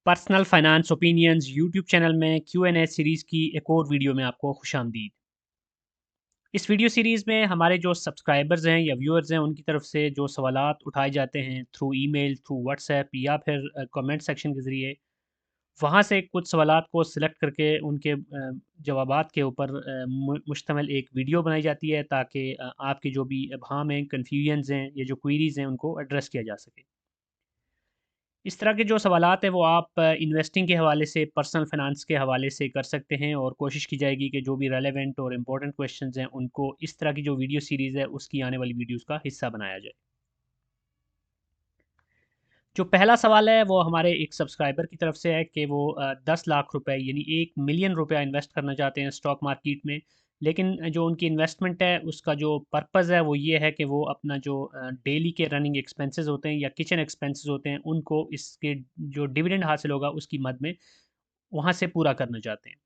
Personal finance opinions YouTube channel में Q&A series की एक और वीडियो में आपको खुशामदीद। इस वीडियो सीरीज़ में हमारे जो सब्सक्राइबर्स हैं या व्यूअर्स हैं उनकी तरफ से जो सवालात उठाए जाते हैं थ्रू ईमेल, थ्रू व्हाट्सएप या फिर कमेंट सेक्शन के ज़रिए, वहाँ से कुछ सवालात को सिलेक्ट करके उनके जवाबात के ऊपर मुश्तमिल एक वीडियो बनाई जाती है ताकि आपके जो भी अबहाम हैं, कन्फ्यूजन्स हैं, ये जो क्वेरीज़ हैं उनको एड्रेस किया जा सके। इस तरह के जो सवालात हैं वो आप इन्वेस्टिंग के हवाले से, पर्सनल फाइनेंस के हवाले से कर सकते हैं और कोशिश की जाएगी कि जो भी रेलेवेंट और इम्पोर्टेंट क्वेश्चंस हैं उनको इस तरह की जो वीडियो सीरीज़ है उसकी आने वाली वीडियोज़ का हिस्सा बनाया जाए। जो पहला सवाल है वो हमारे एक सब्सक्राइबर की तरफ से है कि वो 10 लाख रुपए यानी 1 मिलियन रुपया इन्वेस्ट करना चाहते हैं स्टॉक मार्केट में। लेकिन जो उनकी इन्वेस्टमेंट है उसका जो पर्पज़ है वो ये है कि वो अपना जो डेली के रनिंग एक्सपेंसेस होते हैं या किचन एक्सपेंसेस होते हैं उनको इसके जो डिविडेंड हासिल होगा उसकी मद में वहाँ से पूरा करना चाहते हैं।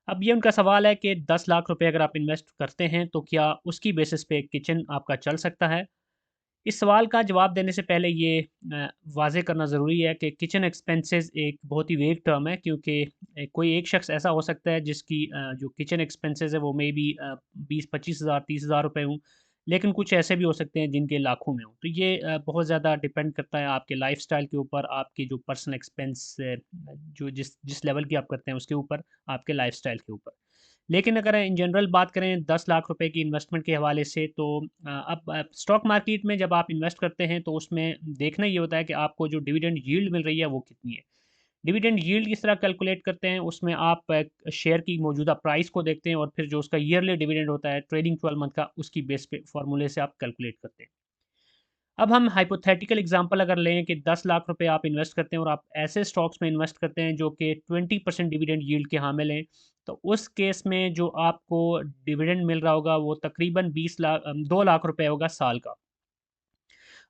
अब ये उनका सवाल है कि 10 लाख रुपए अगर आप इन्वेस्ट करते हैं तो क्या उसकी बेसिस पे किचन आपका चल सकता है? इस सवाल का जवाब देने से पहले ये वाज़ेह करना ज़रूरी है कि किचन एक्सपेंसेस एक बहुत ही वेग टर्म है क्योंकि कोई एक शख्स ऐसा हो सकता है जिसकी जो किचन एक्सपेंसेस है वो मे बी 20-25 हज़ार 30 हज़ार रुपए हों, लेकिन कुछ ऐसे भी हो सकते हैं जिनके लाखों में हों। तो ये बहुत ज़्यादा डिपेंड करता है आपके लाइफ़स्टाइल के ऊपर, आपकी जो पर्सनल एक्सपेंस जो जिस जिस लेवल की आप करते हैं उसके ऊपर, आपके लाइफ़स्टाइल के ऊपर। लेकिन अगर इन जनरल बात करें 10 लाख रुपए की इन्वेस्टमेंट के हवाले से तो अब स्टॉक मार्केट में जब आप इन्वेस्ट करते हैं तो उसमें देखना ये होता है कि आपको जो डिविडेंड यील्ड मिल रही है वो कितनी है। डिविडेंड यील्ड किस तरह कैलकुलेट करते हैं उसमें आप शेयर की मौजूदा प्राइस को देखते हैं और फिर जो उसका ईयरली डिविडेंड होता है ट्रेडिंग 12 मंथ का उसकी बेस पे फॉर्मूले से आप कैलकुलेट करते हैं। अब हम हाइपोथेटिकल एग्जांपल अगर लें कि 10 लाख रुपए आप इन्वेस्ट करते हैं और आप ऐसे स्टॉक्स में इन्वेस्ट करते हैं जो कि 20% डिविडेंड यील्ड के हामिल हैं, तो उस केस में जो आपको डिविडेंड मिल रहा होगा वो तकरीबन 2 लाख रुपए होगा साल का।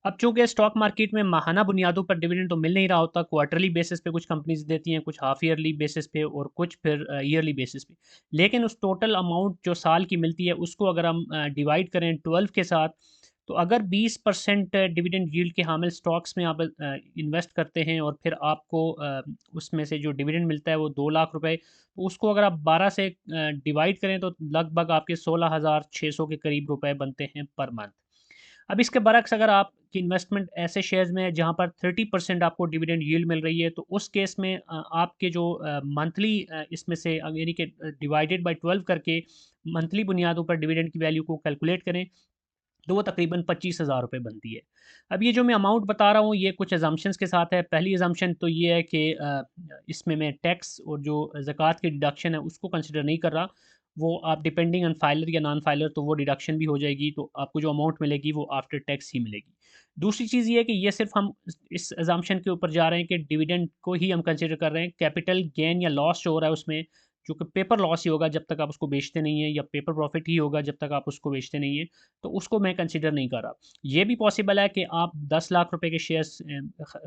अब चूँकि स्टॉक मार्केट में माहाना बुनियादों पर डिविडेंड तो मिल नहीं रहा होता, क्वार्टरली बेसिस पे कुछ कंपनीज़ देती हैं, कुछ हाफ ईयरली बेसिस पे और कुछ फिर ईयरली बेसिस पे। लेकिन उस टोटल अमाउंट जो साल की मिलती है उसको अगर हम डिवाइड करें 12 के साथ, तो अगर 20% डिविडेंड यील्ड के हामिल स्टॉक्स में आप इन्वेस्ट करते हैं और फिर आपको उसमें से जो डिविडेंड मिलता है वो 2 लाख रुपए, तो उसको अगर आप 12 से डिवाइड करें तो लगभग आपके 16,600 के करीब रुपए बनते हैं पर मंथ। अब इसके बरक्स अगर आपकी इन्वेस्टमेंट ऐसे शेयर्स में है जहाँ पर 30% आपको डिविडेंड यील्ड मिल रही है, तो उस केस में आपके जो मंथली इसमें से यानी कि डिवाइडेड बाय 12 करके मंथली बुनियादों पर डिविडेंड की वैल्यू को कैलकुलेट करें, तो वो तकरीबन 25,000 रुपए बनती है। अब ये जो मैं अमाउंट बता रहा हूँ, ये कुछ अज़म्पशन्स के साथ है। पहली अज़म्पशन तो ये है कि इसमें मैं टैक्स और जो ज़कात की डिडक्शन है, उसको कंसिडर नहीं कर रहा। वो आप डिपेंडिंग ऑन फाइलर या नॉन फाइलर, तो वो डिडक्शन भी हो जाएगी, तो आपको जो अमाउंट मिलेगी, वो आफ्टर टैक्स ही मिलेगी। दूसरी चीज़ ये है कि ये सिर्फ़ हम इस अज़म्पशन के ऊपर जा रहे हैं कि डिविडेंड को ही हम कंसिडर कर रहे हैं। कैपिटल गेन या लॉस जो हो रहा है उसमें, जो कि पेपर लॉस ही होगा जब तक आप उसको बेचते नहीं हैं, या पेपर प्रॉफ़िट ही होगा जब तक आप उसको बेचते नहीं हैं। तो उसको मैं कंसीडर नहीं कर रहा। ये भी पॉसिबल है कि आप 10 लाख रुपए के शेयर्स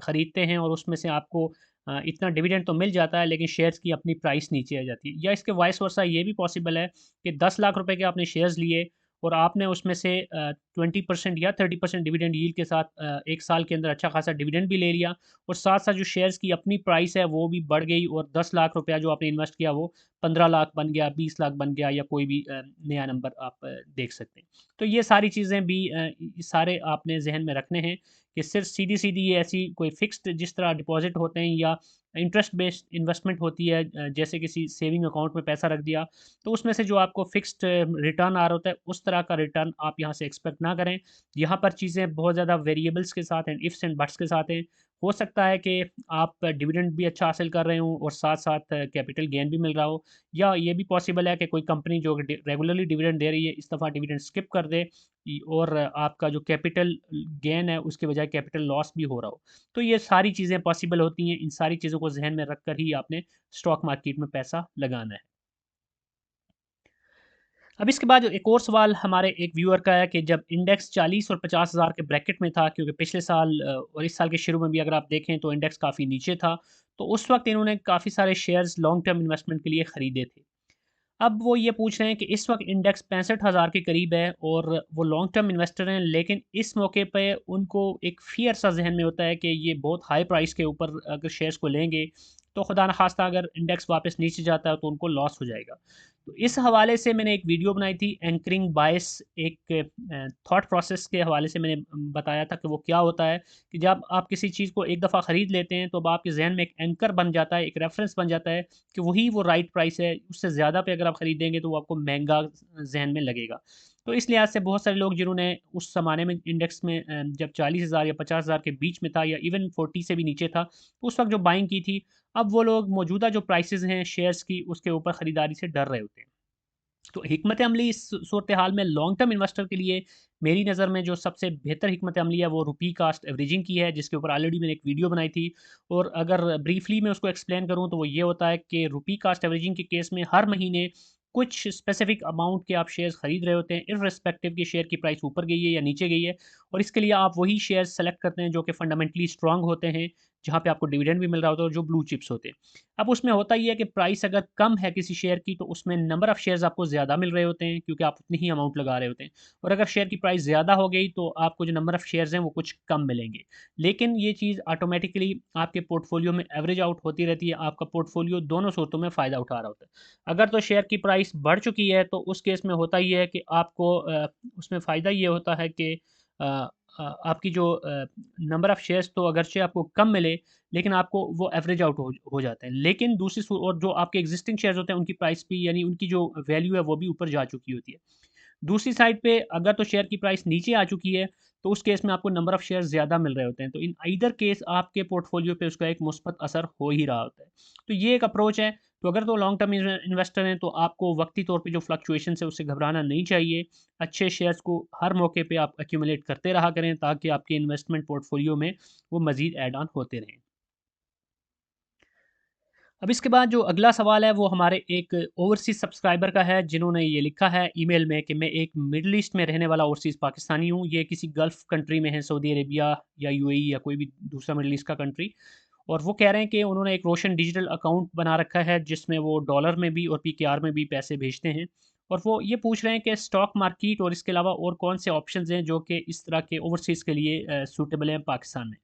खरीदते हैं और उसमें से आपको इतना डिविडेंड तो मिल जाता है लेकिन शेयर्स की अपनी प्राइस नीचे आ जाती है। या इसके वाइस वर्सा ये भी पॉसिबल है कि 10 लाख रुपए के आपने शेयर्स लिए और आपने उसमें से 20% या 30% डिविडेंड यील्ड के साथ 1 साल के अंदर अच्छा खासा डिविडेंड भी ले लिया और साथ-साथ जो शेयर्स की अपनी प्राइस है वो भी बढ़ गई और 10 लाख रुपया जो आपने इन्वेस्ट किया वो 15 लाख बन गया, 20 लाख बन गया या कोई भी नया नंबर आप देख सकते हैं। तो ये सारी चीज़ें भी सारे आपने ज़हन में रखने हैं कि सिर्फ़ सीधी-सीधी ये ऐसी कोई फ़िक्स्ड जिस तरह डिपॉज़िट होते हैं या इंटरेस्ट बेस्ड इन्वेस्टमेंट होती है, जैसे किसी सेविंग अकाउंट में पैसा रख दिया, तो उसमें से जो आपको फ़िक्स्ड रिटर्न आ रहा होता है, उस तरह का रिटर्न आप यहाँ से एक्सपेक्ट ना करें। यहाँ पर चीज़ें बहुत ज़्यादा वेरिएबल्स के साथ हैं, इफ्स एंड बट्स के साथ हैं। हो सकता है कि आप डिविडेंड भी अच्छा हासिल कर रहे हों और साथ-साथ कैपिटल गेन भी मिल रहा हो, या ये भी पॉसिबल है कि कोई कंपनी जो रेगुलरली डिविडेंड दे रही है इस दफ़ा डिविडेंड स्किप कर दे और आपका जो कैपिटल गेन है उसके बजाय कैपिटल लॉस भी हो रहा हो। तो ये सारी चीज़ें पॉसिबल होती हैं। इन सारी चीज़ों को ज़हन में रख कर ही आपने स्टॉक मार्केट में पैसा लगाना है। अब इसके बाद एक और सवाल हमारे एक व्यूअर का है कि जब इंडेक्स 40 और 50 हज़ार के ब्रैकेट में था, क्योंकि पिछले साल और इस साल के शुरू में भी अगर आप देखें तो इंडेक्स काफ़ी नीचे था, तो उस वक्त इन्होंने काफ़ी सारे शेयर्स लॉन्ग टर्म इन्वेस्टमेंट के लिए खरीदे थे। अब वो ये पूछ रहे हैं कि इस वक्त इंडेक्स 65,000 के करीब है और वो लॉन्ग टर्म इन्वेस्टर हैं, लेकिन इस मौके पे उनको एक फ़ियर सा ज़हन में होता है कि ये बहुत हाई प्राइस के ऊपर अगर शेयर्स को लेंगे तो खुदा न खास्ता अगर इंडेक्स वापस नीचे जाता है तो उनको लॉस हो जाएगा। तो इस हवाले से मैंने एक वीडियो बनाई थी एंकरिंग बायस, एक थॉट प्रोसेस के हवाले से मैंने बताया था कि वो क्या होता है कि जब आप किसी चीज़ को एक दफ़ा ख़रीद लेते हैं तो अब आपके जहन में एक एंकर बन जाता है, एक रेफरेंस बन जाता है कि वही वो राइट प्राइस है। उससे ज़्यादा पे अगर आप ख़रीदेंगे तो वो आपको महंगा जहन में लगेगा। तो इस लिहाज से बहुत सारे लोग जिन्होंने उस ज़माने में इंडेक्स में जब 40,000 या 50,000 के बीच में था या इवन 40 से भी नीचे था, तो उस वक्त जो बाइंग की थी, अब वो लोग मौजूदा जो प्राइसेस हैं शेयर्स की उसके ऊपर ख़रीदारी से डर रहे होते हैं। तो हिकमत अमली इस सूरत हाल में लॉन्ग टर्म इन्वेस्टर के लिए मेरी नज़र में जो सबसे बेहतर हिकमत अमली है वो रुपी कास्ट एवरेजिंग की है, जिसके ऊपर ऑलरेडी मैंने एक वीडियो बनाई थी। और अगर ब्रीफली मैं उसको एक्सप्लेन करूँ तो वो ये होता है कि रुपी कास्ट एवरेजिंग के केस में हर महीने कुछ स्पेसिफिक अमाउंट के आप शेयर्स खरीद रहे होते हैं, इर्रेस्पेक्टिव कि शेयर की प्राइस ऊपर गई है या नीचे गई है। और इसके लिए आप वही शेयर्स सेलेक्ट करते हैं जो कि फंडामेंटली स्ट्रांग होते हैं, जहाँ पे आपको डिविडेंड भी मिल रहा होता है और जो ब्लू चिप्स होते हैं। अब उसमें होता ये है कि प्राइस अगर कम है किसी शेयर की तो उसमें नंबर ऑफ़ शेयर्स आपको ज़्यादा मिल रहे होते हैं, क्योंकि आप उतनी ही अमाउंट लगा रहे होते हैं। और अगर शेयर की प्राइस ज़्यादा हो गई तो आपको जो नंबर ऑफ़ शेयर्स हैं वो कुछ कम मिलेंगे। लेकिन ये चीज़ ऑटोमेटिकली आपके पोर्टफोलियो में एवरेज आउट होती रहती है, आपका पोर्टफोलियो दोनों सूरतों में फ़ायदा उठा रहा होता है। अगर तो शेयर की प्राइस बढ़ चुकी है तो उस केस में होता ये है कि आपको उसमें फ़ायदा ये होता है कि अ आपकी जो नंबर ऑफ़ शेयर्स तो अगरचे आपको कम मिले, लेकिन आपको वो एवरेज आउट हो जाते हैं। लेकिन दूसरी और जो आपके एग्जिस्टिंग शेयर्स होते हैं उनकी प्राइस भी, यानी उनकी जो वैल्यू है वो भी ऊपर जा चुकी होती है। दूसरी साइड पे अगर तो शेयर की प्राइस नीचे आ चुकी है तो उस केस में आपको नंबर ऑफ शेयर ज़्यादा मिल रहे होते हैं। तो इन ईदर केस आपके पोर्टफोलियो पे उसका एक मुस्बत असर हो ही रहा होता है। तो ये एक अप्रोच है। तो अगर तो लॉन्ग टर्म इन्वेस्टर हैं तो आपको वक्ती तौर पे जो फ्लक्चुएशन है उससे घबराना नहीं चाहिए। अच्छे शेयर्स को हर मौके पे आप एक्यूमुलेट करते रहा करें ताकि आपके इन्वेस्टमेंट पोर्टफोलियो में वो मज़ीद ऐड ऑन होते रहें। अब इसके बाद जो अगला सवाल है वो हमारे एक ओवरसीज़ सब्सक्राइबर का है, जिन्होंने ये लिखा है ईमेल में कि मैं एक मिडल ईस्ट में रहने वाला ओवरसीज़ पाकिस्तानी हूँ। ये किसी गल्फ़ कंट्री में है, सऊदी अरेबिया या यूएई या कोई भी दूसरा मिडल ईस्ट का कंट्री। और वो कह रहे हैं कि उन्होंने एक रोशन डिजिटल अकाउंट बना रखा है जिसमें वो डॉलर में भी और पीकेआर में भी पैसे भेजते हैं। और वो ये पूछ रहे हैं कि स्टॉक मार्केट और इसके अलावा और कौन से ऑप्शंस हैं जो कि इस तरह के ओवरसीज़ के लिए सूटेबल हैं पाकिस्तान में।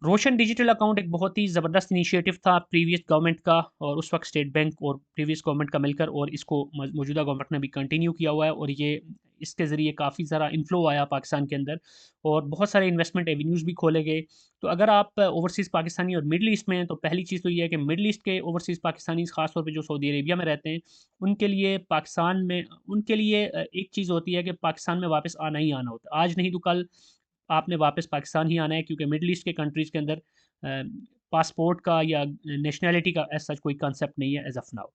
रोशन डिजिटल अकाउंट एक बहुत ही ज़बरदस्त इनिशिएटिव था प्रीवियस गवर्नमेंट का, और उस वक्त स्टेट बैंक और प्रीवियस गवर्नमेंट का मिलकर, और इसको मौजूदा गवर्नमेंट ने भी कंटिन्यू किया हुआ है। और ये इसके ज़रिए काफ़ी सारा इन्फ्लो आया पाकिस्तान के अंदर और बहुत सारे इन्वेस्टमेंट एवेन्यूज़ भी खोले गए। तो अगर आप ओवरसीज़ पाकिस्तानी और मिडल ईस्ट में हैं तो पहली चीज़ तो ये है कि मिडल ईस्ट के ओवरसीज़ पाकिस्तानी ख़ास तौर पे जो सऊदी अरेबिया में रहते हैं, उनके लिए पाकिस्तान में उनके लिए एक चीज़ होती है कि पाकिस्तान में वापस आना ही आना होता है। आज नहीं तो कल आपने वापस पाकिस्तान ही आना है, क्योंकि मिडल ईस्ट के कंट्रीज़ के अंदर पासपोर्ट का या नेशनैलिटी का एज़ सच कोई कांसेप्ट नहीं है एज़ ऑफ़ नाउ।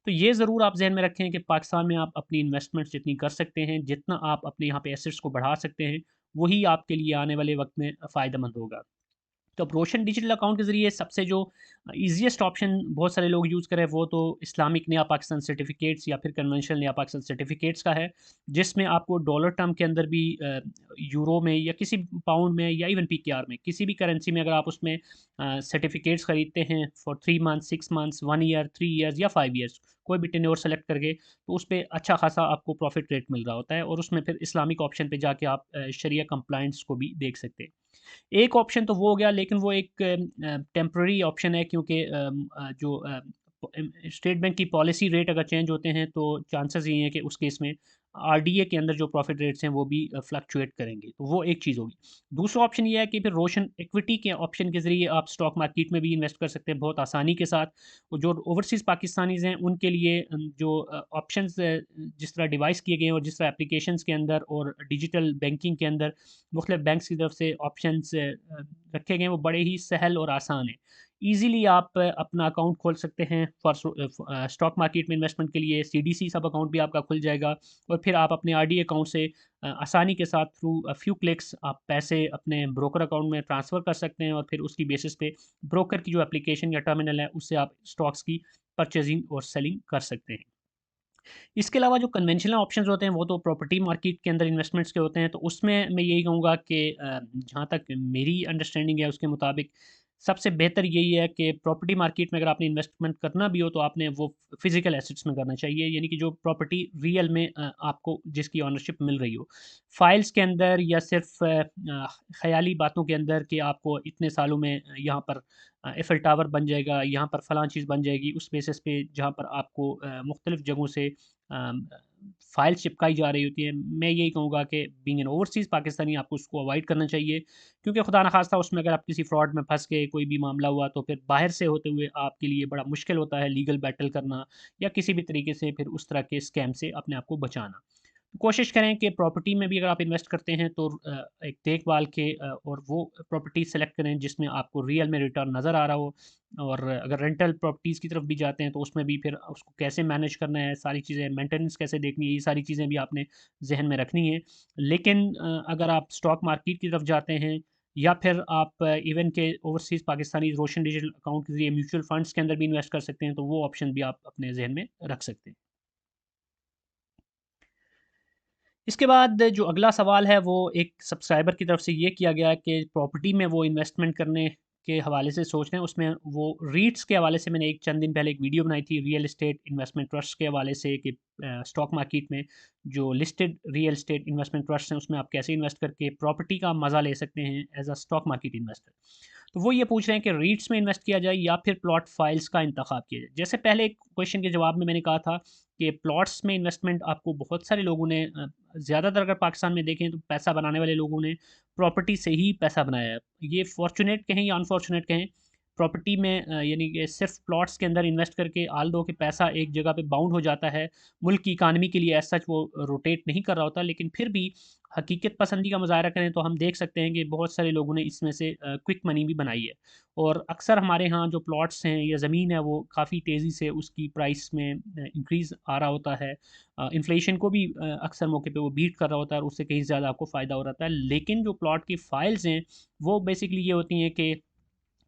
तो ये ज़रूर आप ज़हन में रखें कि पाकिस्तान में आप अपनी इन्वेस्टमेंट्स जितनी कर सकते हैं, जितना आप अपने यहाँ पे एसेट्स को बढ़ा सकते हैं, वही आपके लिए आने वाले वक़्त में फ़ायदेमंद होगा। तो अब रोशन डिजिटल अकाउंट के ज़रिए सबसे जो ईज़ीएस्ट ऑप्शन बहुत सारे लोग यूज़ करें वो तो इस्लामिक नया पाकिस्तान सर्टिफ़िकेट्स या फिर कन्वेंशनल नया पाकिस्तान सर्टिफ़िकेट्स का है, जिसमें आपको डॉलर टर्म के अंदर भी यूरो में या किसी पाउंड में या इवन पीकेआर में किसी भी करेंसी में अगर आप उसमें सर्टिफ़िकेट्स ख़रीदते हैं for 3 months, 6 months, 1 year, 3 years या 5 इयर्स, कोई भी टेन्योर सेलेक्ट करके, तो उस पे अच्छा खासा आपको प्रॉफ़िट रेट मिल रहा होता है, और उसमें फिर इस्लामिक ऑप्शन पे जाके आप शरिया कंप्लायंस को भी देख सकते हैं। एक ऑप्शन तो वो हो गया, लेकिन वो एक टेम्परेरी ऑप्शन है, क्योंकि जो स्टेट बैंक की पॉलिसी रेट अगर चेंज होते हैं तो चांसेस ये हैं कि उस केस में आरडीए के अंदर जो प्रॉफिट रेट्स हैं वो भी फ्लक्चुएट करेंगे, तो वो एक चीज़ होगी। दूसरा ऑप्शन ये है कि फिर रोशन इक्विटी के ऑप्शन के ज़रिए आप स्टॉक मार्केट में भी इन्वेस्ट कर सकते हैं बहुत आसानी के साथ। और जो ओवरसीज़ पाकिस्तानीज़ हैं उनके लिए जो ऑप्शंस जिस तरह डिवाइस किए गए हैं और जिस तरह एप्लीकेशंस के अंदर और डिजिटल बैंकिंग के अंदर मुख्तलिफ बैंक्स की तरफ से ऑप्शंस रखे गए हैं, वो बड़े ही सहल और आसान हैं। ईज़िली आप अपना अकाउंट खोल सकते हैं फॉर स्टॉक मार्केट में इन्वेस्टमेंट के लिए, सीडीसी सब अकाउंट भी आपका खुल जाएगा, और फिर आप अपने आरडी अकाउंट से आसानी के साथ थ्रू फ्यू क्लिक्स आप पैसे अपने ब्रोकर अकाउंट में ट्रांसफ़र कर सकते हैं, और फिर उसकी बेसिस पे ब्रोकर की जो एप्लीकेशन या टर्मिनल है उससे आप स्टॉक्स की परचेजिंग और सेलिंग कर सकते हैं। इसके अलावा जो कन्वेंशनल ऑप्शंस होते हैं वो तो प्रॉपर्टी मार्केट के अंदर इन्वेस्टमेंट्स के होते हैं, तो उसमें मैं यही कहूँगा कि जहाँ तक मेरी अंडरस्टैंडिंग है उसके मुताबिक सबसे बेहतर यही है कि प्रॉपर्टी मार्केट में अगर आपने इन्वेस्टमेंट करना भी हो तो आपने वो फिजिकल एसेट्स में करना चाहिए, यानी कि जो प्रॉपर्टी रियल में आपको जिसकी ओनरशिप मिल रही हो। फाइल्स के अंदर या सिर्फ ख्याली बातों के अंदर कि आपको इतने सालों में यहाँ पर एफिल टावर बन जाएगा, यहाँ पर फलां चीज़ बन जाएगी, उस बेसिस पे जहाँ पर आपको मुख्तलिफ जगहों से फाइल चिपकाई जा रही होती है। मैं यही कहूँगा कि बीइंग एन ओवरसीज़ पाकिस्तानी आपको उसको अवॉइड करना चाहिए, क्योंकि खुदा न खास्ता उसमें अगर आप किसी फ्रॉड में फँस गए, कोई भी मामला हुआ, तो फिर बाहर से होते हुए आपके लिए बड़ा मुश्किल होता है लीगल बैटल करना या किसी भी तरीके से फिर उस तरह के स्कैम से अपने आप को बचाना। कोशिश करें कि प्रॉपर्टी में भी अगर आप इन्वेस्ट करते हैं तो एक देखभाल के और वो प्रॉपर्टी सेलेक्ट करें जिसमें आपको रियल में रिटर्न नज़र आ रहा हो। और अगर रेंटल प्रॉपर्टीज़ की तरफ भी जाते हैं तो उसमें भी फिर उसको कैसे मैनेज करना है, सारी चीज़ें मेंटेनेंस कैसे देखनी है, ये सारी चीज़ें भी आपने जहन में रखनी है। लेकिन अगर आप स्टॉक मार्केट की तरफ जाते हैं या फिर आप इवन के ओवरसीज़ पाकिस्तानी रोशन डिजिटल अकाउंट के ज़रिए म्यूचुअल फंड्स के अंदर भी इन्वेस्ट कर सकते हैं, तो वो ऑप्शन भी आप अपने जहन में रख सकते हैं। इसके बाद जो अगला सवाल है वो एक सब्सक्राइबर की तरफ से ये किया गया कि प्रॉपर्टी में वो इन्वेस्टमेंट करने के हवाले से सोच रहे हैं। उसमें वो रीट्स के हवाले से मैंने एक चंद दिन पहले एक वीडियो बनाई थी रियल एस्टेट इन्वेस्टमेंट ट्रस्ट के हवाले से कि स्टॉक मार्केट में जो listed real estate investment trust हैं उसमें आप कैसे इन्वेस्ट करके प्रॉपर्टी का मज़ा ले सकते हैं as a stock market investor. तो वो ये पूछ रहे हैं कि रीट्स में इन्वेस्ट किया जाए या फिर प्लॉट फाइल्स का इंतखाब किया जाए। जैसे पहले एक क्वेश्चन के जवाब में मैंने कहा था कि प्लॉट्स में इन्वेस्टमेंट आपको बहुत सारे लोगों ने ज़्यादातर अगर पाकिस्तान में देखें तो पैसा बनाने वाले लोगों ने प्रॉपर्टी से ही पैसा बनाया है। ये फॉर्चुनेट कहें या अनफॉर्चुनेट कहें, प्रॉपर्टी में यानी कि सिर्फ प्लॉट्स के अंदर इन्वेस्ट करके आल दो कि पैसा एक जगह पे बाउंड हो जाता है, मुल्क की इकानमी के लिए एज सच वो रोटेट नहीं कर रहा होता, लेकिन फिर भी हकीकत पसंदी का मुज़ाहरा करें तो हम देख सकते हैं कि बहुत सारे लोगों ने इसमें से क्विक मनी भी बनाई है। और अक्सर हमारे यहाँ जो प्लॉट्स हैं या ज़मीन है वो काफ़ी तेज़ी से उसकी प्राइस में इंक्रीज़ आ रहा होता है। इन्फ्लेशन को भी अक्सर मौके पे वो बीट कर रहा होता है और उससे कहीं ज़्यादा आपको फ़ायदा हो रहा है। लेकिन जो प्लॉट की फाइल्स हैं वो बेसिकली ये होती हैं कि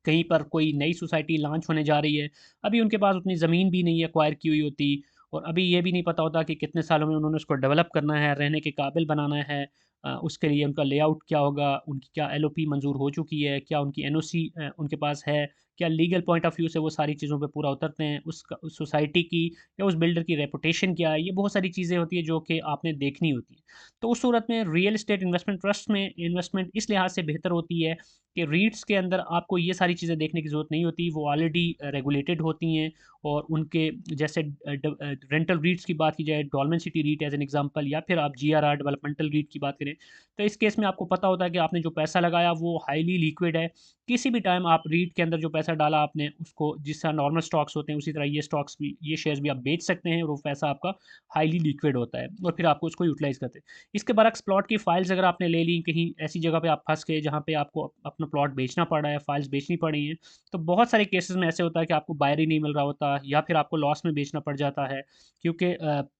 कहीं पर कोई नई सोसाइटी लॉन्च होने जा रही है, अभी उनके पास उतनी ज़मीन भी नहीं है एक्वायर की हुई होती, और अभी ये भी नहीं पता होता कि कितने सालों में उन्होंने उसको डेवलप करना है, रहने के काबिल बनाना है। उसके लिए उनका लेआउट क्या होगा, उनकी क्या एलओपी मंज़ूर हो चुकी है, क्या उनकी एनओसी उनके पास है, क्या लीगल पॉइंट ऑफ व्यू से वो सारी चीज़ों पे पूरा उतरते हैं, उस सोसाइटी की या उस बिल्डर की रेपुटेशन क्या है, ये बहुत सारी चीज़ें होती हैं जो कि आपने देखनी होती हैं। तो उस सूरत में रियल एस्टेट इन्वेस्टमेंट ट्रस्ट में इन्वेस्टमेंट इस लिहाज से बेहतर होती है कि रीट्स के अंदर आपको ये सारी चीज़ें देखने की ज़रूरत नहीं होती, वो ऑलरेडी रेगुलेटेड होती हैं। और उनके जैसे रेंटल रीट्स की बात की जाए, Dolmen City REIT as an example, या फिर आप जीआरआर डेवलपमेंटल रीट की बात करें, तो इस केस में आपको पता होता है कि आपने जो पैसा लगाया वो हाईली लिक्विड है। किसी भी टाइम आप रीट के अंदर जो पैसा डाला आपने उसको, जिस तरह नॉर्मल स्टॉक्स होते हैं उसी तरह ये स्टॉक्स भी, ये शेयर्स भी आप बेच सकते हैं और वो पैसा आपका हाईली लिक्विड होता है और फिर आपको उसको यूटिलाइज़ करते हैं। इसके बरक्स प्लॉट की फाइल्स अगर आपने ले ली, कहीं ऐसी जगह पे आप फँस गए जहाँ पे आपको अपना प्लॉट बेचना पड़ रहा है, फाइल्स बेचनी पड़ रही हैं, तो बहुत सारे केसेस में ऐसे होता है कि आपको बायर ही नहीं मिल रहा होता या फिर आपको लॉस में बेचना पड़ जाता है, क्योंकि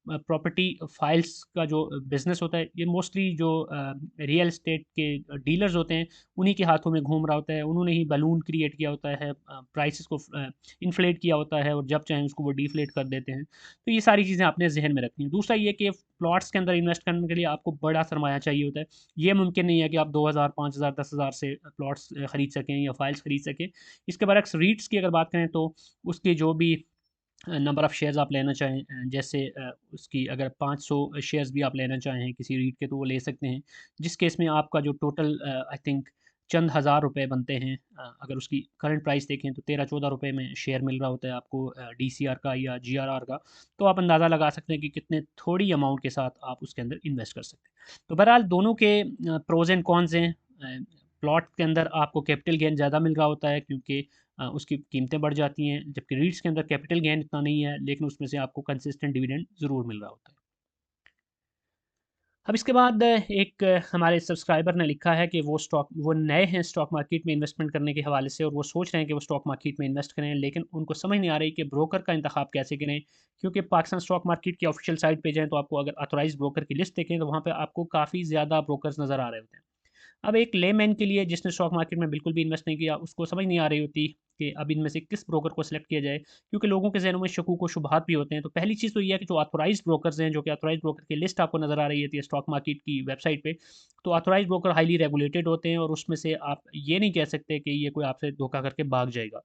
प्रॉपर्टी फाइल्स का जो बिज़नेस होता है ये मोस्टली जो रियल एस्टेट के डीलर्स होते हैं उन्हीं के हाथों में घूम रहा होता है। उन्होंने ही बलून क्रिएट किया होता है, प्राइसेस को इन्फ्लेट किया होता है और जब चाहें उसको वो डिफ्लेट कर देते हैं। तो ये सारी चीज़ें आपने ज़हन में रखनी है। दूसरा ये कि प्लॉट्स के अंदर इन्वेस्ट करने के लिए आपको बड़ा सरमाया चाहिए होता है। ये मुमकिन नहीं है कि आप 2000, 5000, 10,000 से प्लॉट्स खरीद सकें या फाइल्स खरीद सकें। इसके बरक्स रीट्स की अगर बात करें तो उसके जो भी नंबर ऑफ़ शेयर्स आप लेना चाहें, जैसे उसकी अगर 500 शेयर्स भी आप लेना चाहें किसी रीट के तो वो ले सकते हैं। जिस केस में आपका जो टोटल आई थिंक चंद हज़ार रुपए बनते हैं, अगर उसकी करंट प्राइस देखें तो 13-14 रुपए में शेयर मिल रहा होता है आपको डीसीआर का या जीआरआर का। तो आप अंदाज़ा लगा सकते हैं कि कितने थोड़ी अमाउंट के साथ आप उसके अंदर इन्वेस्ट कर सकते हैं। तो बहरहाल दोनों के प्रोज़ एंड कॉन्स हैं। प्लॉट के अंदर आपको कैपिटल गेन ज़्यादा मिल रहा होता है क्योंकि उसकी कीमतें बढ़ जाती हैं, जबकि रीट्स के अंदर कैपिटल गेन इतना नहीं है, लेकिन उसमें से आपको कंसिस्टेंट डिविडेंड ज़रूर मिल रहा होता है। अब इसके बाद हमारे सब्सक्राइबर ने लिखा है कि वो नए हैं स्टॉक मार्केट में इन्वेस्टमेंट करने के हवाले से, और वो सोच रहे हैं कि वो स्टॉक मार्केट में इन्वेस्ट करें, लेकिन उनको समझ नहीं आ रही कि ब्रोकर का इंतखाब कैसे करें। क्योंकि पाकिस्तान स्टॉक मार्केट की ऑफिशियल साइट पे जाएँ तो आपको अगर ऑथराइज़्ड ब्रोकर की लिस्ट देखें तो वहाँ पे आपको काफ़ी ज़्यादा ब्रोकर्स नज़र आ रहे होते हैं। अब एक लेमैन के लिए जिसने स्टॉक मार्केट में बिल्कुल भी इन्वेस्ट नहीं किया, उसको समझ नहीं आ रही होती कि अब इनमें से किस ब्रोकर को सेलेक्ट किया जाए, क्योंकि लोगों के ज़हनों में शकूक व शुबहात भी होते हैं। तो पहली चीज़ तो ये है कि जो ऑथोराइज़्ड ब्रोकर्स हैं, जो कि ऑथोराइज़्ड ब्रोकर की लिस्ट आपको नज़र आ रही होती है स्टॉक मार्केट की वेबसाइट पे, तो ऑथोराइज़्ड ब्रोकर हाईली रेगुलेटेड होते हैं और उसमें से आप ये नहीं कह सकते कि ये कोई आपसे धोखा करके भाग जाएगा।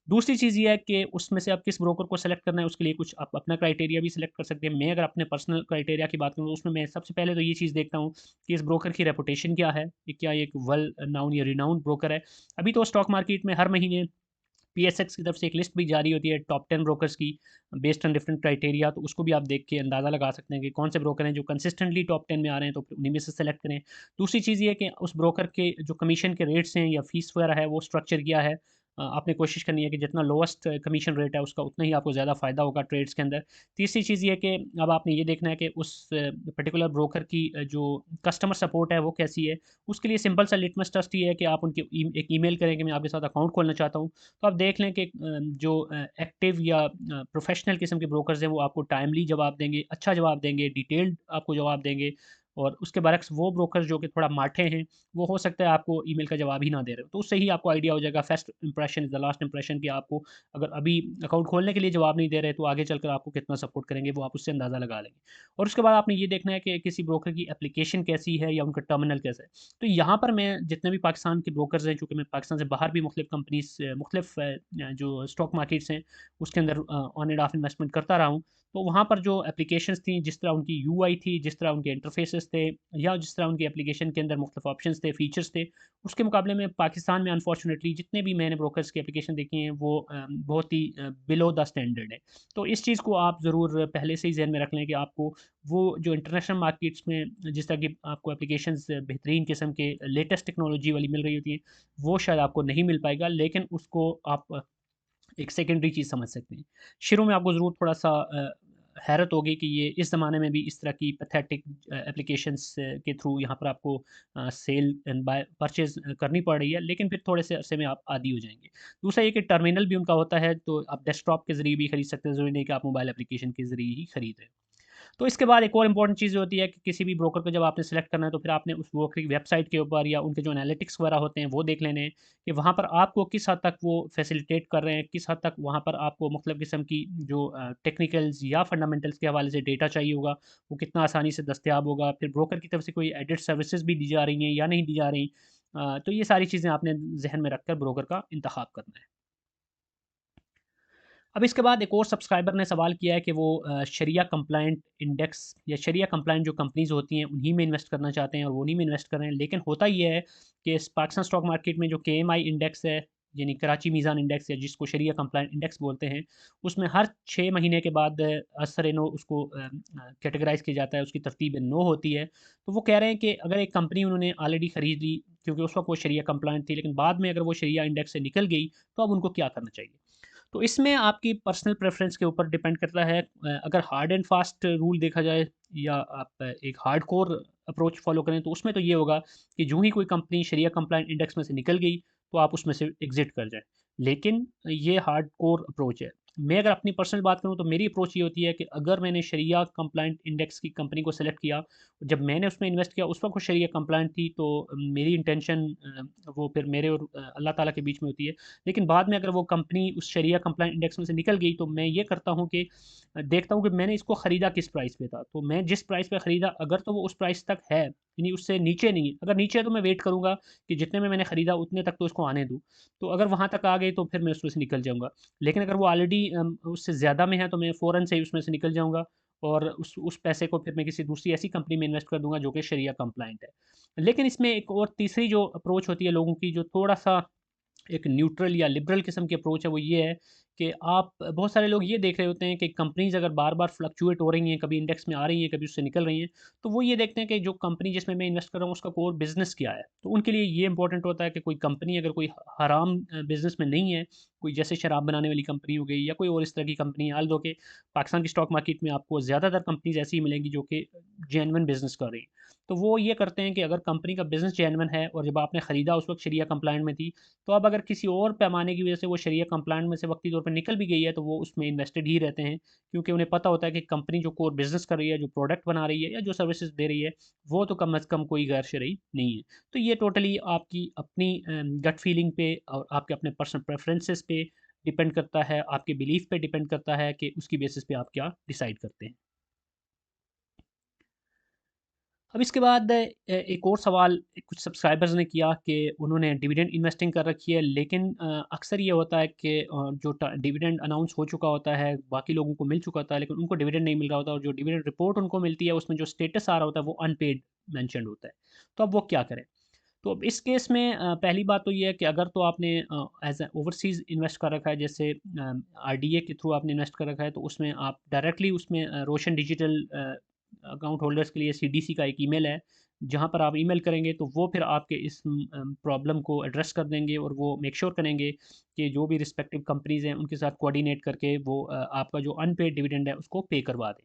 दूसरी चीज़ ये है कि उसमें से आप किस ब्रोकर को सेलेक्ट करना है, उसके लिए कुछ आप अपना क्राइटेरिया भी सेलेक्ट कर सकते हैं। मैं अगर अपने पर्सनल क्राइटेरिया की बात करूँ, तो उसमें मैं सबसे पहले तो ये चीज़ देखता हूँ कि इस ब्रोकर की रेपुटेशन क्या है, कि क्या ये एक वेल नाउन या रिनाउंड ब्रोकर है। अभी तो स्टॉक मार्केट में हर महीने पीएसएक्स की तरफ से एक लिस्ट भी जारी होती है टॉप 10 ब्रोकर्स की, बेस्ड ऑन डिफरेंट क्राइटेरिया, तो उसको भी आप देख के अंदाज़ा लगा सकते हैं कि कौन से ब्रोकर हैं जो कंसिस्टेंटली टॉप 10 में आ रहे हैं, तो फिर उन्हीं में से सेलेक्ट करें। दूसरी चीज़ ये है कि उस ब्रोकर के जो कमीशन के रेट्स हैं या फीस वगैरह है वो स्ट्रक्चर क्या है। आपने कोशिश करनी है कि जितना लोएस्ट कमीशन रेट है उसका उतना ही आपको ज़्यादा फ़ायदा होगा ट्रेड्स के अंदर। तीसरी चीज़ ये है कि अब आपने ये देखना है कि उस पर्टिकुलर ब्रोकर की जो कस्टमर सपोर्ट है वो कैसी है। उसके लिए सिंपल सा लिटमस टेस्ट ये है कि आप उनके एक ईमेल करें कि मैं आपके साथ अकाउंट खोलना चाहता हूँ। तो आप देख लें कि जो एक्टिव या प्रोफेशनल किस्म के ब्रोकर्स हैं वो आपको टाइमली जवाब देंगे, अच्छा जवाब देंगे, डिटेल्ड आपको जवाब देंगे। और उसके बरक्स वो ब्रोकर्स जो कि थोड़ा माठे हैं, वो हो सकता है आपको ईमेल का जवाब ही ना दे रहे हो। तो उससे ही आपको आइडिया हो जाएगा, first impression is the last impression, कि आपको अगर अभी अकाउंट खोलने के लिए जवाब नहीं दे रहे, तो आगे चलकर आपको कितना सपोर्ट करेंगे, वो आप उससे अंदाज़ा लगा लेंगे। और उसके बाद आपने ये देखना है कि किसी ब्रोकर की एप्लीकेशन कैसी है या उनका टर्मिनल कैसा है। तो यहाँ पर मैं जितने भी पाकिस्तान के ब्रोकर्स हैं, चूँकि मैं पाकिस्तान से बाहर भी मुख्तलिफ़ कंपनीज़ मुख्तलिफ़ जो स्टॉक मार्केट्स हैं, उसके अंदर ऑन एंड ऑफ इन्वेस्टमेंट करता रहा हूँ। तो वहाँ पर जो एप्लीकेशंस थी, जिस तरह उनकी यूआई थी, जिस तरह उनके इंटरफेसेस थे, या जिस तरह उनकी एप्लीकेशन के अंदर मुख्तलिफ़ ऑप्शंस थे, फीचर्स थे, उसके मुकाबले में पाकिस्तान में अनफॉर्चुनेटली जितने भी मैंने ब्रोकर्स की एप्लीकेशन देखी हैं, वो बहुत ही बिलो द स्टैंडर्ड है। तो इस चीज़ को आप ज़रूर पहले से ही ज़हन में रख लें कि आपको वो जो इंटरनेशनल मार्केट्स में जिस तरह की आपको एप्लीकेशंस बेहतरीन किस्म के लेटेस्ट टेक्नोलॉजी वाली मिल रही होती हैं, वो शायद आपको नहीं मिल पाएगा, लेकिन उसको आप एक सेकेंडरी चीज़ समझ सकते हैं। शुरू में आपको ज़रूर थोड़ा-सा हैरत होगी कि ये इस ज़माने में भी इस तरह की पैथेटिक एप्लीकेशंस के थ्रू यहाँ पर आपको सेल एंड बाय परचेज़ करनी पड़ रही है, लेकिन फिर थोड़े से अरसे में आप आदी हो जाएँगे। दूसरा ये कि टर्मिनल भी उनका होता है, तो आप डेस्कटॉप के ज़रिए भी खरीद सकते हैं, ज़रूरी नहीं कि आप मोबाइल एप्लीकेशन के ज़रिए ही खरीद रहे हैं। तो इसके बाद एक और इम्पोर्टेंट चीज़ होती है कि किसी भी ब्रोकर को जब आपने सेलेक्ट करना है, तो फिर आपने उस ब्रोकर की वेबसाइट के ऊपर या उनके जो एनालिटिक्स वगैरह होते हैं वो देख लेने हैं कि वहाँ पर आपको किस हद तक वो फैसिलिटेट कर रहे हैं, किस हद तक वहाँ पर आपको मुख्तलिफ़ किस्म की जो टेक्निकल्स या फंडामेंटल्स के हवाले से डेटा चाहिए होगा, वो कितना आसानी से दस्तयाब होगा। फिर ब्रोकर की तरफ से कोई एडिड सर्विसेज भी दी जा रही हैं या नहीं दी जा रही। तो ये सारी चीज़ें आपने ज़हन में रखकर ब्रोकर का इंतखाब करना है। अब इसके बाद एक और सब्सक्राइबर ने सवाल किया है कि वो शरिया कंप्लायंट इंडेक्स या शरिया कंप्लायंट जो कंपनीज़ होती हैं उन्हीं में इन्वेस्ट करना चाहते हैं और वो उन्हीं में इन्वेस्ट कर रहे हैं। लेकिन होता ये है कि इस पाकिस्तान स्टॉक मार्केट में जो केएमआई इंडेक्स है, यानी कराची मीज़ान इंडेक्स, या जिसको शरिया कंप्लायंट इंडेक्स बोलते हैं, उसमें हर 6 महीने के बाद असर नो उसको कैटेगराइज़ किया जाता है, उसकी तरतीब नो होती है। तो वो कह रहे हैं कि अगर एक कंपनी उन्होंने ऑलरेडी खरीद ली, क्योंकि उस वक़्त वो शरिया कंप्लायंट थी, लेकिन बाद में अगर वो शरिया इंडेक्स से निकल गई, तो अब उनको क्या करना चाहिए? तो इसमें आपकी पर्सनल प्रेफ़रेंस के ऊपर डिपेंड करता है। अगर हार्ड एंड फास्ट रूल देखा जाए या आप एक हार्डकोर अप्रोच फ़ॉलो करें, तो उसमें तो ये होगा कि जो ही कोई कंपनी शरिया कंप्लायंट इंडेक्स में से निकल गई, तो आप उसमें से एग्ज़िट कर जाएँ। लेकिन ये हार्डकोर अप्रोच है। मैं अगर अपनी पर्सनल बात करूँ, तो मेरी अप्रोच ये होती है कि अगर मैंने शरिया कंप्लायंट इंडेक्स की कंपनी को सेलेक्ट किया, जब मैंने उसमें इन्वेस्ट किया उस वक़्त वो शरिया कंप्लायंट थी, तो मेरी इंटेंशन वो फिर मेरे और अल्लाह ताला के बीच में होती है। लेकिन बाद में अगर वो कंपनी उस शरिया कंप्लायंट इंडेक्स में से निकल गई, तो मैं ये करता हूँ कि देखता हूँ कि मैंने इसको खरीदा किस प्राइस पे था। तो मैं जिस प्राइस पे खरीदा, अगर तो वो उस प्राइस तक है, यानी उससे नीचे नहीं है। अगर नीचे है तो मैं वेट करूँगा कि जितने में मैंने खरीदा उतने तक तो उसको आने दूँ। तो अगर वहाँ तक आ गई, तो फिर मैं उसमें से निकल जाऊँगा। लेकिन अगर वो ऑलरेडी उससे ज़्यादा में है, तो मैं फ़ौरन से ही उसमें से निकल जाऊँगा और उस पैसे को फिर मैं किसी दूसरी ऐसी कंपनी में इन्वेस्ट कर दूँगा जो कि शरिया कंप्लायंट है। लेकिन इसमें एक और तीसरी जो अप्रोच होती है लोगों की, जो थोड़ा-सा एक न्यूट्रल या लिबरल किस्म की अप्रोच है, वो ये है कि आप बहुत सारे लोग ये देख रहे होते हैं कि कंपनीज़ अगर बार-बार फ्लक्चुएट हो रही हैं, कभी इंडेक्स में आ रही हैं, कभी उससे निकल रही हैं, तो वो ये देखते हैं कि जो कंपनी जिसमें मैं इन्वेस्ट कर रहा हूँ उसका कोर बिज़नेस क्या है। तो उनके लिए ये इंपॉर्टेंट होता है कि कोई कंपनी अगर कोई हराम बिज़नेस में नहीं है, कोई जैसे शराब बनाने वाली कंपनी हो गई या कोई और इस तरह की कंपनी है, हाल दो कि पाकिस्तान की स्टॉक मार्केट में आपको ज़्यादातर कंपनीज़ ऐसी ही मिलेंगी जो कि जेन्युइन बिज़नेस कर रही हैं। तो वो ये करते हैं कि अगर कंपनी का बिज़नेस जेन्युइन है और जब आपने खरीदा उस वक़्त शरिया कंप्लायंट में थी, तो अब अगर किसी और पैमाने की वजह से वो शरिया कंप्लायंट में से वक्ती तौर पे निकल भी गई है तो वो उसमें इन्वेस्टेड ही रहते हैं, क्योंकि उन्हें पता होता है कि कंपनी जो कोर बिज़नेस कर रही है, जो प्रोडक्ट बना रही है या जो सर्विसेज़ दे रही है, वो तो कम अज़ कम कोई गैर शरई नहीं है। तो ये टोटली आपकी अपनी गट फीलिंग पे और आपके अपने पर्सनल प्रेफ़रेंसेस पे डिपेंड करता है, आपके बिलीफ पे डिपेंड करता है कि उसकी बेसिस पे आप क्या डिसाइड करते हैं। अब इसके बाद एक और सवाल कुछ सब्सक्राइबर्स ने किया कि उन्होंने डिविडेंड इन्वेस्टिंग कर रखी है, लेकिन अक्सर ये होता है कि जो डिविडेंड अनाउंस हो चुका होता है, बाकी लोगों को मिल चुका होता है, लेकिन उनको डिविडेंड नहीं मिल रहा होता, और जो डिविडेंड रिपोर्ट उनको मिलती है उसमें जो स्टेटस आ रहा होता है वो अनपेड मैंशनड होता है। तो अब वो क्या करें? तो अब इस केस में पहली बात तो ये है कि अगर तो आपने एज ए ओवरसीज़ इन्वेस्ट कर रखा है, जैसे आरडीए के थ्रू आपने इन्वेस्ट कर रखा है, तो उसमें आप डायरेक्टली उसमें रोशन डिजिटल अकाउंट होल्डर्स के लिए सीडीसी का एक ईमेल है, जहाँ पर आप ईमेल करेंगे तो वो फिर आपके इस प्रॉब्लम को एड्रेस कर देंगे, और वो मेक श्योर करेंगे कि जो भी रिस्पेक्टिव कंपनीज़ हैं उनके साथ कोऑर्डिनेट करके वो आपका जो अनपेड डिविडेंड है उसको पे करवा दें।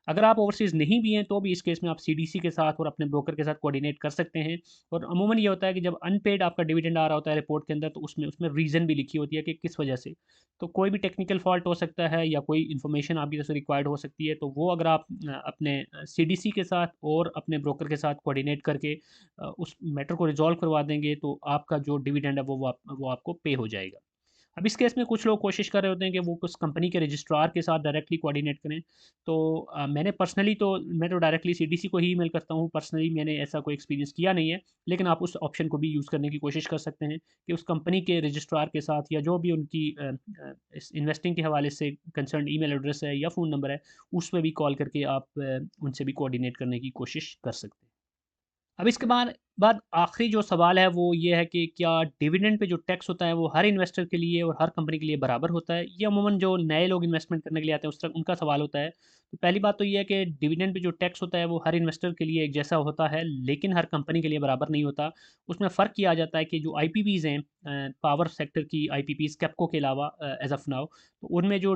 अगर आप ओवरसीज़ नहीं भी हैं तो भी इस केस में आप सीडीसी के साथ और अपने ब्रोकर के साथ कोऑर्डिनेट कर सकते हैं। और अमूमन ये होता है कि जब अनपेड आपका डिविडेंड आ रहा होता है रिपोर्ट के अंदर, तो उसमें उसमें रीज़न भी लिखी होती है कि किस वजह से। तो कोई भी टेक्निकल फॉल्ट हो सकता है या कोई इन्फॉर्मेशन आपकी तरफ से रिक्वायर्ड हो सकती है, तो वो अगर आप अपने सीडीसी के साथ और अपने ब्रोकर के साथ कोऑर्डिनेट करके उस मैटर को रिज़ॉल्व करवा देंगे, तो आपका जो डिविडेंड है वो आपको पे हो जाएगा। अब इस केस में कुछ लोग कोशिश कर रहे होते हैं कि वो उस कंपनी के रजिस्ट्रार के साथ डायरेक्टली कोऑर्डिनेट करें। तो मैंने पर्सनली तो मैं तो डायरेक्टली सीडीसी को ही ईमेल करता हूँ। पर्सनली मैंने ऐसा कोई एक्सपीरियंस किया नहीं है, लेकिन आप उस ऑप्शन को भी यूज़ करने की कोशिश कर सकते हैं कि उस कंपनी के रजिस्ट्रार के साथ या जो भी उनकी इस इन्वेस्टिंग के हवाले से कंसर्न ईमेल एड्रेस है या फ़ोन नंबर है, उस पे भी कॉल करके आप उनसे भी कोऑर्डिनेट करने की कोशिश कर सकते हैं। अब इसके बाद आखिरी जो सवाल है वो ये है कि क्या डिविडेंड पे जो टैक्स होता है वो हर इन्वेस्टर के लिए और हर कंपनी के लिए बराबर होता है? ये अमूमन जो नए लोग इन्वेस्टमेंट करने के लिए आते हैं उस तरह उनका सवाल होता है। तो पहली बात तो ये है कि डिविडेंड पे जो टैक्स होता है वो हर इन्वेस्टर के लिए एक जैसा होता है, लेकिन हर कंपनी के लिए बराबर नहीं होता। उसमें फ़र्क किया जाता है कि जो आईपीपीज़ हैं, पावर सेक्टर की आईपीपीज़ कैप्को के अलावा, एज़ ऑफ़ नाउ, तो उनमें जो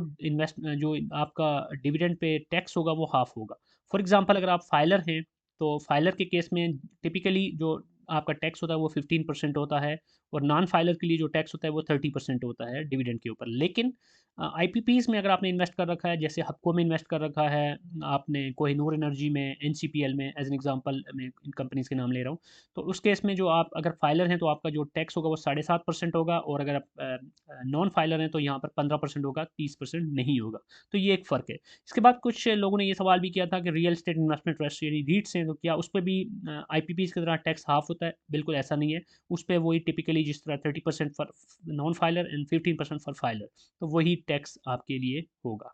आपका डिविडेंड पे टैक्स होगा वो हाफ़ होगा। फॉर एग्ज़ाम्पल अगर आप फाइलर हैं, तो फाइलर के केस में टिपिकली जो आपका टैक्स होता है वो 15% होता है, और नॉन फाइलर के लिए जो टैक्स होता है वो 30% होता है डिविडेंड के ऊपर। लेकिन आईपीपीज़ में अगर आपने इन्वेस्ट कर रखा है, जैसे हपको में इन्वेस्ट कर रखा है, आपने कोहिनूर एनर्जी में, एनसीपीएल में, एज एन एग्जांपल मैं इन कंपनीज़ के नाम ले रहा हूँ, तो उस केस में जो आप अगर फाइलर हैं तो आपका जो टैक्स होगा वो 7.5% होगा, और अगर आप नॉन फाइलर हैं तो यहाँ पर 15% होगा, 30% नहीं होगा। तो ये एक फ़र्क है। इसके बाद कुछ लोगों ने ये सवाल भी किया था कि रियल एस्टेट इन्वेस्टमेंट ट्रस्ट यानी रीट्स हैं, तो क्या उस पे भी आईपीपीज़ की तरह टैक्स हाफ होता है? बिल्कुल ऐसा नहीं है। उस पे वही टिपिकली जिस तरह 30% for non filer and 15% for filer, तो वही टैक्स आपके लिए होगा।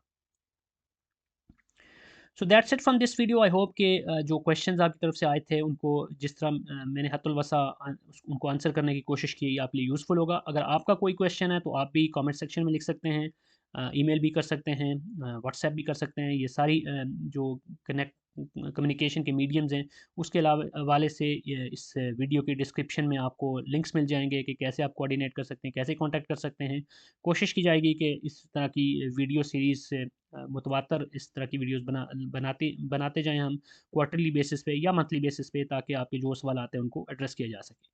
So that's it from this video. I hope कि जो क्वेश्चंस आपकी तरफ से आए थे उनको जिस तरह मैंने हत्तुल वसा उनको आंसर करने की कोशिश की, आपके लिए यूज़फुल होगा। अगर आपका कोई क्वेश्चन है तो आप भी कमेंट सेक्शन में लिख सकते हैं, ईमेल भी कर सकते हैं, व्हाट्सएप भी कर सकते हैं। ये सारी जो कनेक्ट कम्युनिकेशन के मीडियम्स हैं, उसके अलावा हवाले से इस वीडियो के डिस्क्रिप्शन में आपको लिंक्स मिल जाएंगे कि कैसे आप कोऑर्डिनेट कर सकते हैं, कैसे कांटेक्ट कर सकते हैं। कोशिश की जाएगी कि इस तरह की वीडियो सीरीज़ से मुतवातर इस तरह की वीडियोस बनाते बनाते जाएँ हम, क्वार्टरली बेसिस पे या मंथली बेसिस पे, ताकि आपके जो सवाल आते हैं उनको एड्रेस किया जा सके।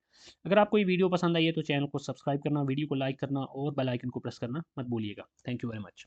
अगर आपको ये वीडियो पसंद आई है तो चैनल को सब्सक्राइब करना, वीडियो को लाइक करना और बेल आइकन को प्रेस करना मत भूलिएगा। Thank you very much.